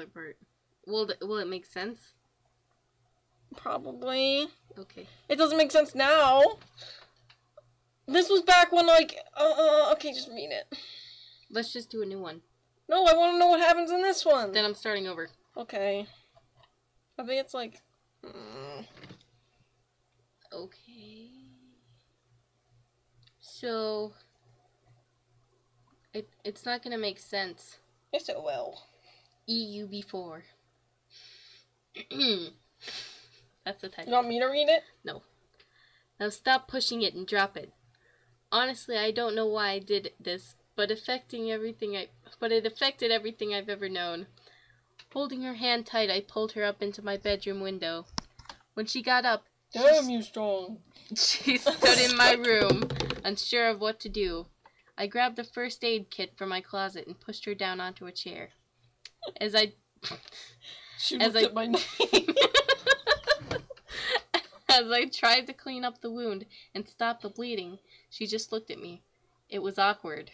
Twilight part. Will it make sense? Probably. Okay. It doesn't make sense now. This was back when, like, okay, just read it. Let's just do a new one. No, I want to know what happens in this one. Then I'm starting over. Okay. I think it's like... Okay. So... It's not gonna make sense. Yes, it will. EUB4. That's the title. You want me to read it? No. Now stop pushing it and drop it. Honestly, I don't know why I did this, but it affected everything I've ever known. Holding her hand tight, I pulled her up into my bedroom window. When she got up, damn you strong. She stood in my room, unsure of what to do. I grabbed a first aid kit from my closet and pushed her down onto a chair. She looked at my name. As I tried to clean up the wound and stop the bleeding, she just looked at me. It was awkward.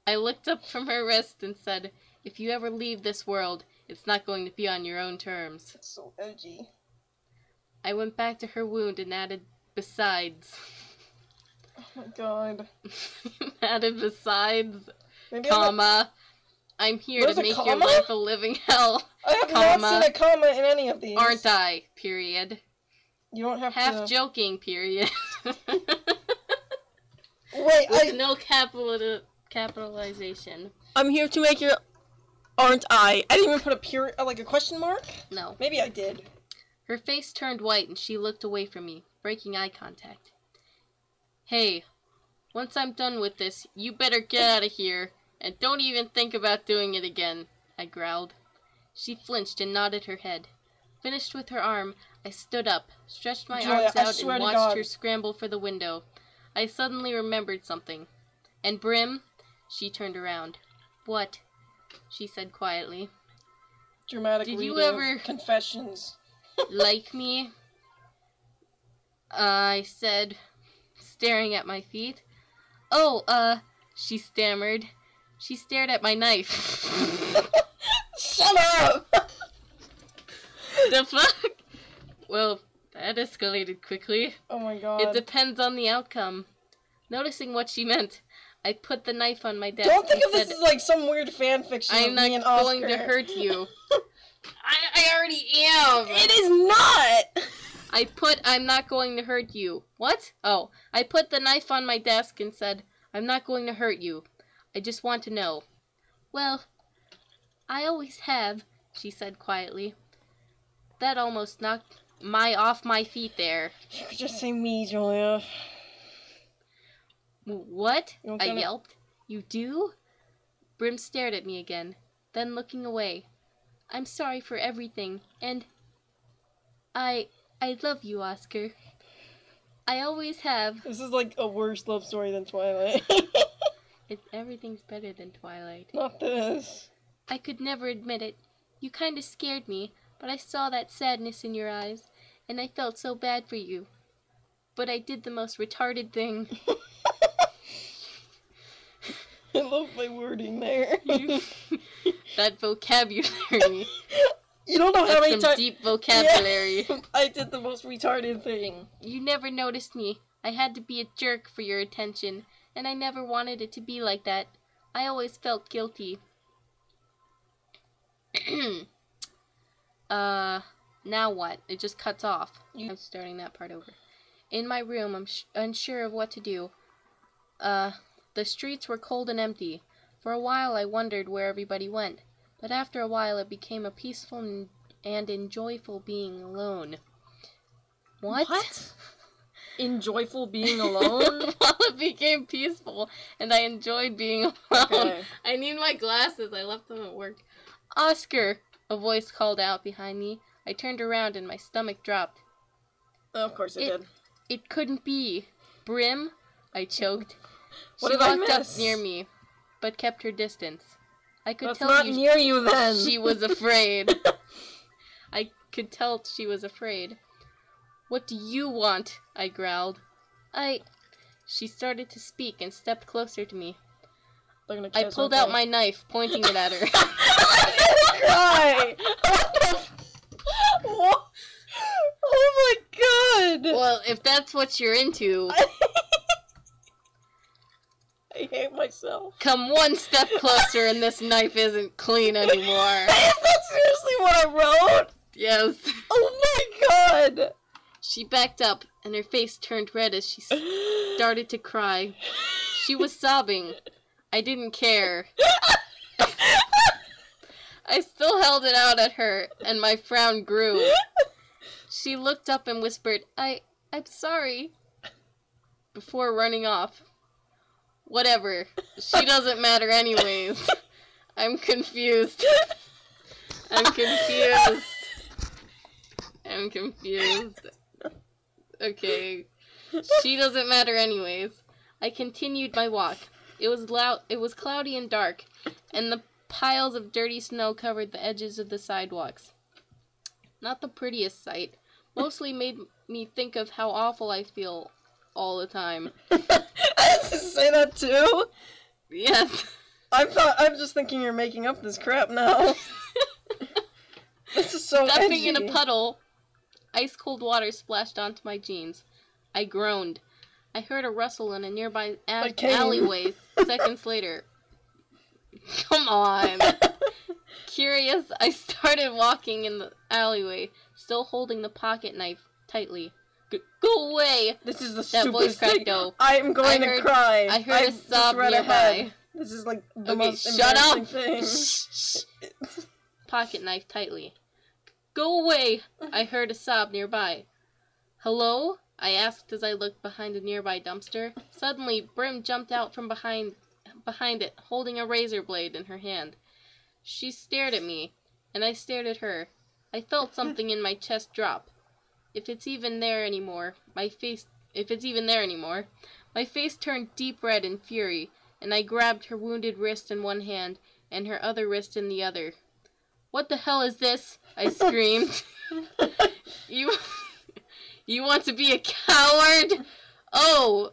I looked up from her wrist and said, "If you ever leave this world, it's not going to be on your own terms." That's so edgy. I went back to her wound and added, "Besides." Oh my god. Added besides, Maybe comma, I'm here to make your life a living hell. I have not seen a comma in any of these. Aren't I? Period. You don't have Half to... joking, period. Wait, With no capitalization. I'm here to make your... Aren't I? I didn't even put a period, like a question mark? No. Maybe I did. Her face turned white and she looked away from me, breaking eye contact. Hey, once I'm done with this, you better get out of here, and don't even think about doing it again, I growled. She flinched and nodded her head. Finished with her arm, I stood up, stretched my arms out, and watched her scramble for the window. I suddenly remembered something. And Brim? She turned around. What? She said quietly. Dramatic Did reading you ever of confessions. like me? I said, staring at my feet. Oh, she stammered. She stared at my knife. Shut up! The fuck? Well, that escalated quickly. Oh my god. It depends on the outcome. Noticing what she meant, I put the knife on my desk. Don't think of said, this as like some weird fan fiction. I'm not going to hurt you. I already am. It is not! I'm not going to hurt you. What? Oh, I put the knife on my desk and said, I'm not going to hurt you. I just want to know. Well, I always have, she said quietly. That almost knocked off my feet there. You could just say me, Julia. What? I yelped. You do? Brim stared at me again, then looking away. I'm sorry for everything, and I love you, Oscar. I always have. This is like a worse love story than Twilight. Everything's better than Twilight. Not this. I could never admit it. You kinda scared me, but I saw that sadness in your eyes, and I felt so bad for you. But I did the most retarded thing. I love my wording there. That vocabulary. You don't know how many times. Some deep vocabulary. Yeah, I did the most retarded thing. You never noticed me. I had to be a jerk for your attention, and I never wanted it to be like that. I always felt guilty. Now what? It just cuts off. I'm starting that part over. In my room, I'm unsure of what to do. The streets were cold and empty. For a while I wondered where everybody went, but after a while it became a peaceful and enjoyable being alone. What? Enjoyable being alone? Well, it became peaceful, and I enjoyed being alone. Okay. I need my glasses. I left them at work. Oscar! A voice called out behind me. I turned around and my stomach dropped. Oh, of course it did. It couldn't be. Brim? I choked. What she did I walked miss? up near me, but kept her distance. I could That's tell not near you then. She was afraid. I could tell she was afraid. What do you want? I growled. She started to speak and stepped closer to me. I pulled out my knife, pointing it at her. if that's what you're into, I hate myself. come one step closer and this knife isn't clean anymore. Is that seriously what I wrote? Yes. Oh my god! She backed up, and her face turned red as she started to cry. She was sobbing. I didn't care. I still held it out at her, and my frown grew. She looked up and whispered, I'm sorry, before running off. Whatever. She doesn't matter anyways. I'm confused. I'm confused. Okay. She doesn't matter anyways. I continued my walk. It was cloudy and dark, and the piles of dirty snow covered the edges of the sidewalks. Not the prettiest sight. Mostly made me think of how awful I feel all the time. I have to say that too? Yes. I'm just thinking you're making up this crap now. This is so Stepping edgy. in a puddle, ice cold water splashed onto my jeans. I groaned. I heard a rustle in a nearby alleyway seconds later. Come on. Curious, I started walking in the alleyway, still holding the pocket knife tightly. Go away! This is the That stupidest voice cracked thing. though. I'm going to cry. I heard a sob read nearby. ahead. This is like the Okay, most shut up! embarrassing thing. Pocket knife tightly. Go away! I heard a sob nearby. Hello? I asked as I looked behind a nearby dumpster. Suddenly, Brim jumped out from behind it, holding a razor blade in her hand. She stared at me, and I stared at her. I felt something in my chest drop. If it's even there anymore, my face turned deep red in fury, and I grabbed her wounded wrist in one hand and her other wrist in the other. What the hell is this? I screamed. You want to be a coward? Oh,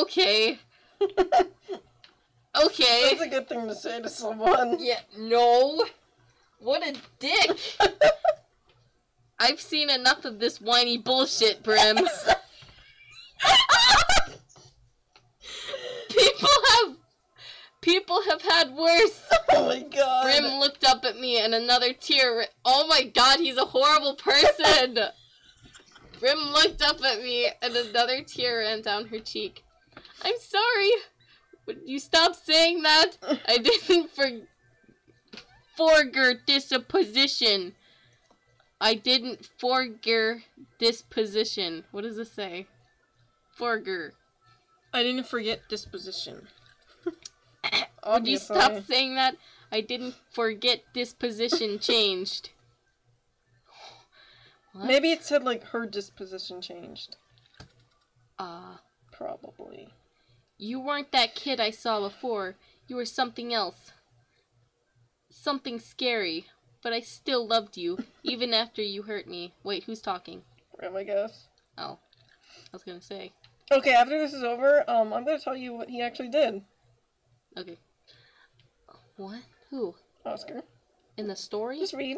okay. Okay. That's a good thing to say to someone. Yeah, no. What a dick. I've seen enough of this whiny bullshit, Brim. People have had worse. Oh my god. Brim looked up at me and another tear. Oh my god, he's a horrible person. Brim looked up at me and another tear ran down her cheek. I'm sorry. Would you stop saying that? I didn't forger disposition. I didn't forger disposition. What does this say? Forger. I didn't forget disposition. Would you stop saying that? I didn't forget disposition changed. What? Maybe it said like her disposition changed. Probably. You weren't that kid I saw before. You were something else. Something scary. But I still loved you, even after you hurt me. Wait, who's talking? Rim, I guess. Oh. I was gonna say. Okay, after this is over, I'm gonna tell you what he actually did. Okay. What? Who? Oscar. In the story? Just read.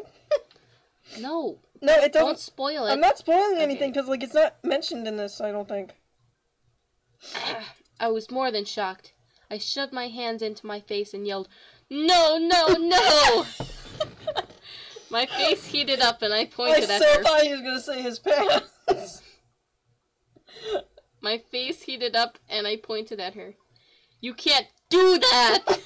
No. No, it doesn't. Don't spoil it. I'm not spoiling Okay. anything, because, like, it's not mentioned in this, I don't think. I was more than shocked. I shoved my hands into my face and yelled, "No, no, no!" My face heated up and I pointed at her. I so thought he was gonna say his pants. My face heated up and I pointed at her. You can't do that!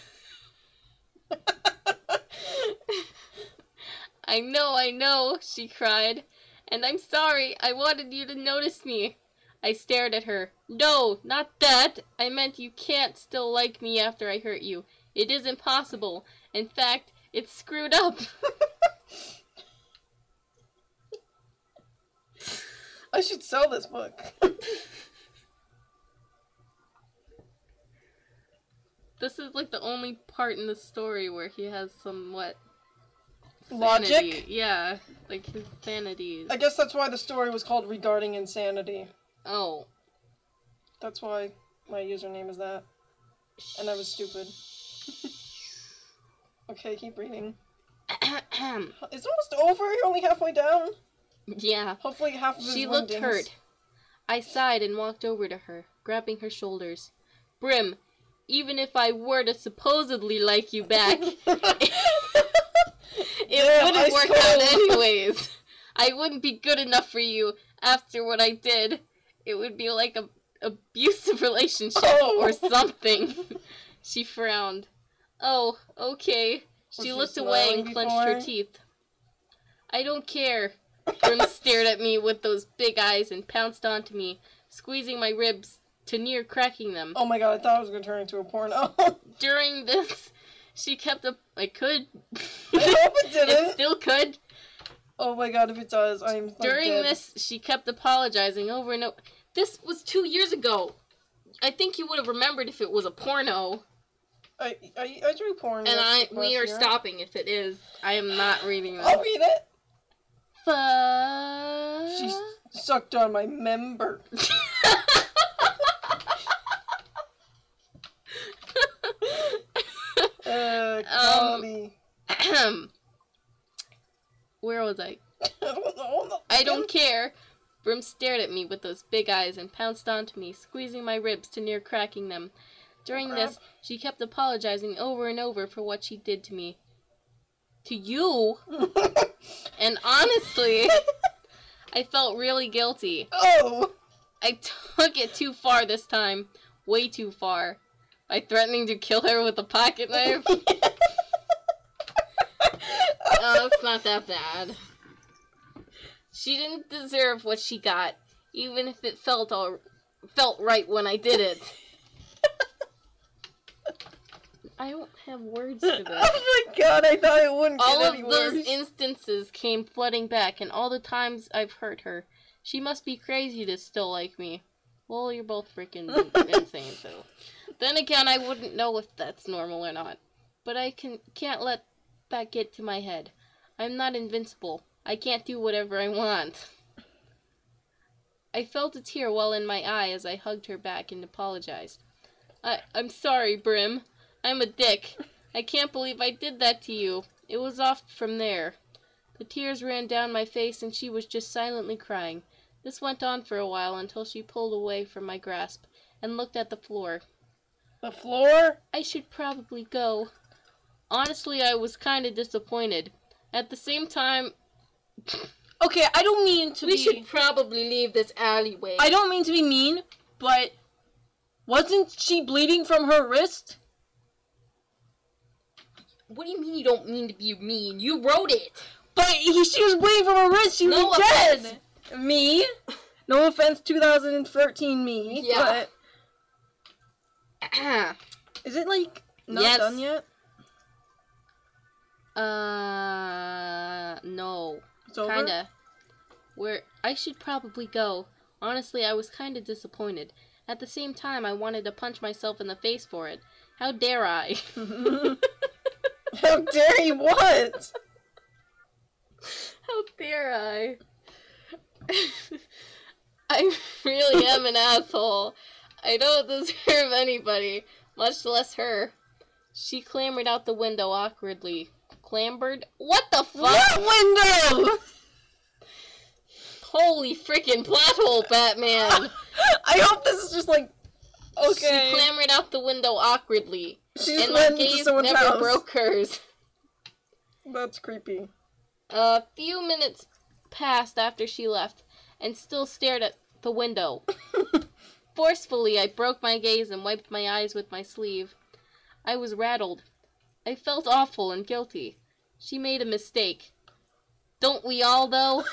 I know, she cried. And I'm sorry, I wanted you to notice me. I stared at her. No, not that. I meant you can't still like me after I hurt you. It isn't possible. In fact, it's screwed up. I should sell this book. This is like the only part in the story where he has somewhat Logic? sanity. Yeah, like his sanity. I guess that's why the story was called Regarding Insanity. Oh. That's why my username is that. And I was stupid. Okay, keep reading. It's almost over? You're only halfway down? Yeah. Hopefully half of his She looked woundings. hurt. I sighed and walked over to her, grabbing her shoulders. Brim, even if I were to supposedly like you back, it wouldn't work out anyways. I wouldn't be good enough for you after what I did. It would be like a abusive relationship or something. She frowned. Oh, okay. She looked away and clenched her teeth. I don't care. Brim stared at me with those big eyes and pounced onto me, squeezing my ribs to near cracking them. Oh my god, I thought it was going to turn into a porno. During this, she kept up. I could. I hope it didn't. It still could. Oh my god, if it does, I'm like During dead. this, she kept apologizing over and over. This was 2 years ago. I think you would have remembered if it was a porno. I drew porn. And we are stopping if it is. I am not reading this. I'll read it. Fuck. She sucked on my member. Quality. Where was I? I don't know. I don't care. Brim stared at me with those big eyes and pounced onto me, squeezing my ribs to near cracking them. During this, she kept apologizing over and over for what she did to me. To you? And honestly, I felt really guilty. Oh! I took it too far this time. Way too far. By threatening to kill her with a pocket knife. Oh, it's not that bad. She didn't deserve what she got, even if it felt right when I did it. I don't have words for this. Oh my god, I thought it wouldn't All get any of worse. those instances came flooding back, and all the times I've hurt her. She must be crazy to still like me. Well, you're both freaking insane, so. Then again, I wouldn't know if that's normal or not. But I can't let that get to my head. I'm not invincible. I can't do whatever I want. I felt a tear well in my eye as I hugged her back and apologized. I'm sorry, Brim. I'm a dick. I can't believe I did that to you. It was off from there. The tears ran down my face and she was just silently crying. This went on for a while until she pulled away from my grasp and looked at the floor. The floor? I should probably go. Honestly, I was kind of disappointed. At the same time... Okay, I don't mean to We should probably leave this alleyway. I don't mean to be mean, but... Wasn't she bleeding from her wrist? What do you mean you don't mean to be mean? You wrote it! But she was bleeding from her wrist. She was dead. Me? No offense, 2013 me. Yeah. But is it like not done yet? No. It's over? Kinda. I should probably go. Honestly, I was kinda disappointed. At the same time, I wanted to punch myself in the face for it. How dare I? How dare you what? How dare I? I really am an asshole. I don't deserve anybody, much less her. She clambered out the window awkwardly. Clambered? What the fuck? What window? Holy freaking plot hole, Batman! I hope this is just like... Okay. She clambered out the window awkwardly. She's and my gaze never house. broke hers. That's creepy. A few minutes passed after she left, and still stared at the window. Forcefully, I broke my gaze and wiped my eyes with my sleeve. I was rattled. I felt awful and guilty. She made a mistake. Don't we all, though?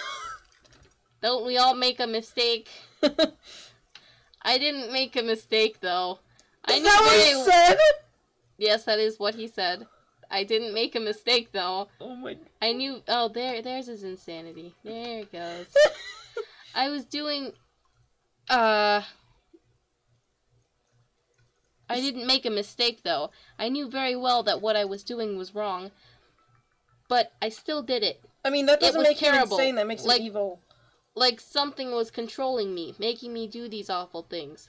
Don't we all make a mistake? I didn't make a mistake, though. Is that what he said? Yes, that is what he said. I didn't make a mistake, though. Oh my... I knew... Oh, there's his insanity. There it goes. I was doing... I didn't make a mistake, though. I knew very well that what I was doing was wrong. But I still did it. I mean, that doesn't make him terrible. insane. That makes him evil. Like something was controlling me, making me do these awful things.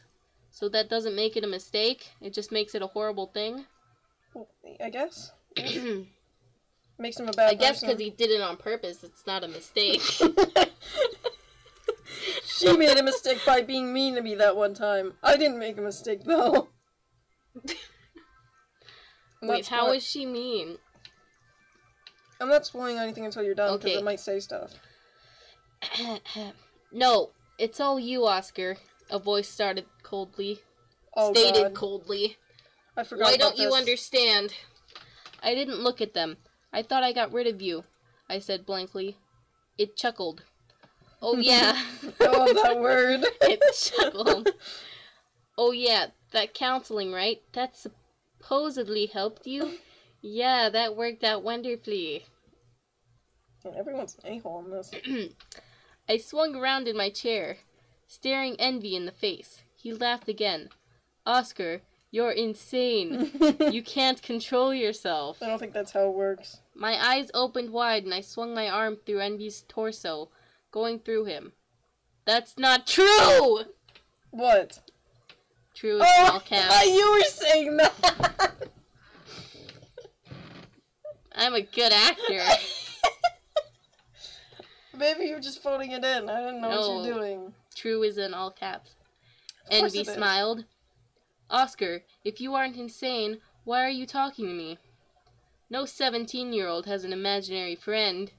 So that doesn't make it a mistake. It just makes it a horrible thing. Well, I guess. Makes him a bad person. I guess because he did it on purpose, it's not a mistake. She made a mistake by being mean to me that one time. I didn't make a mistake, though. Wait, how is she mean? I'm not spoiling anything until you're done, because Okay. it might say stuff. No, it's all you, Oscar. A voice started coldly. Oh, Stated God. coldly. I forgot Why about don't you this. understand? I didn't look at them. I thought I got rid of you, I said blankly. It chuckled. Oh, yeah. I love that word. It chuckled. Oh, yeah, that counseling, right? That supposedly helped you? Yeah, that worked out wonderfully. Everyone's an a-hole in this. I swung around in my chair, staring Envy in the face. He laughed again. Oscar, you're insane. You can't control yourself. I don't think that's how it works. My eyes opened wide and I swung my arm through Envy's torso, going through him. That's not true! What? True in small caps. You were saying that! I'm a good actor. Maybe you're just phoning it in. I didn't know what No. you're doing. True is in all caps. Of course Envy it is. smiled. Oscar, if you aren't insane, why are you talking to me? No 17-year-old has an imaginary friend.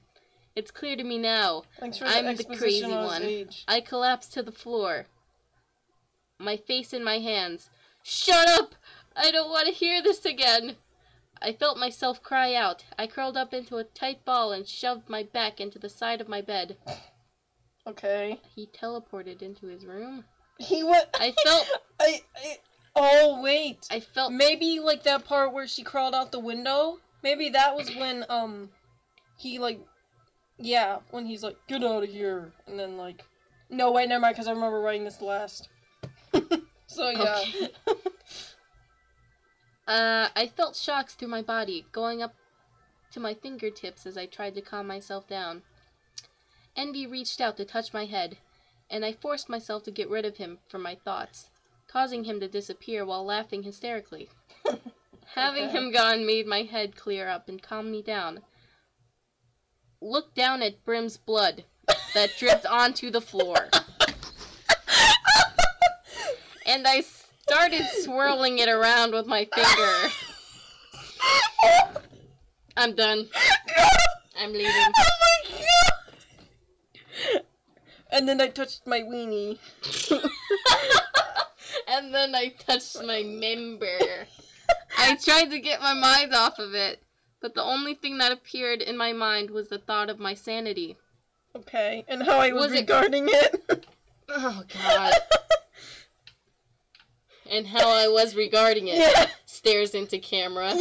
It's clear to me now. Thanks for I'm the the exposition crazy on his one. age. I collapsed to the floor, my face in my hands. Shut up! I don't want to hear this again! I felt myself cry out. I curled up into a tight ball and shoved my back into the side of my bed. Okay. He teleported into his room. He went... I felt... Oh, wait. I felt... Maybe, like, that part where she crawled out the window? Maybe that was when, he, like... Yeah, when he's like, get out of here. And then, like... No, wait, never mind, because I remember writing this last. So, yeah. Okay. I felt shocks through my body, going up to my fingertips as I tried to calm myself down. Envy reached out to touch my head, and I forced myself to get rid of him from my thoughts, causing him to disappear while laughing hysterically. Having him gone made my head clear up and calm me down. Looked down at Brim's blood that dripped onto the floor. And I started swirling it around with my finger. I'm done. I'm leaving. Oh my god! And then I touched my weenie. And then I touched my member. I tried to get my mind off of it, but the only thing that appeared in my mind was the thought of my sanity. Okay, and how I was Was it- regarding it. Oh, God. And how I was regarding it. Yeah. Stares into camera.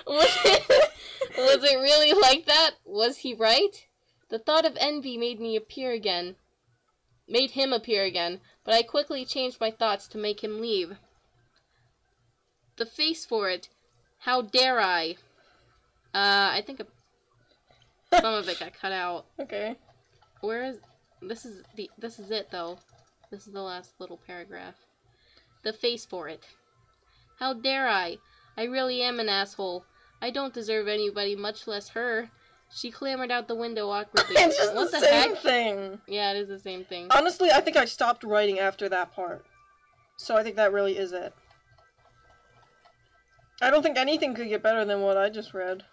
Was it really like that? Was he right? The thought of Envy made him appear again, but I quickly changed my thoughts to make him leave. The face for it. How dare I? I think some of it got cut out. Okay. Where is... This is it, though. This is the last little paragraph. The face for it. How dare I? I really am an asshole. I don't deserve anybody, much less her. She clambered out the window awkwardly. It's just What the the same heck? thing. Yeah, it is the same thing. Honestly, I think I stopped writing after that part. So I think that really is it. I don't think anything could get better than what I just read.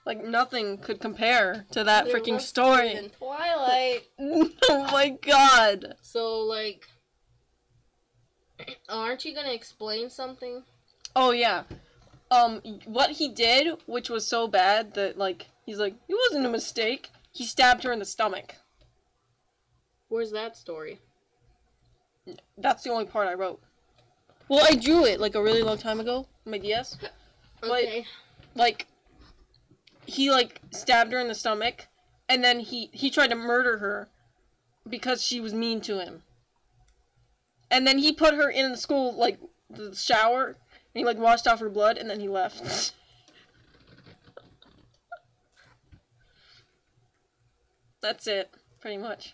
Like, nothing could compare to that They're freaking worse story. than Twilight. Oh my god. So, like... Aren't you gonna explain something? Oh yeah. What he did, which was so bad that, like, he's like, it wasn't a mistake. He stabbed her in the stomach. Where's that story? That's the only part I wrote. Well, I drew it, like, a really long time ago on my DS. Okay. Like, he, like, stabbed her in the stomach, and then he tried to murder her because she was mean to him. And then he put her in the school, like, the shower, and he, like, washed off her blood, and then he left. That's it, pretty much.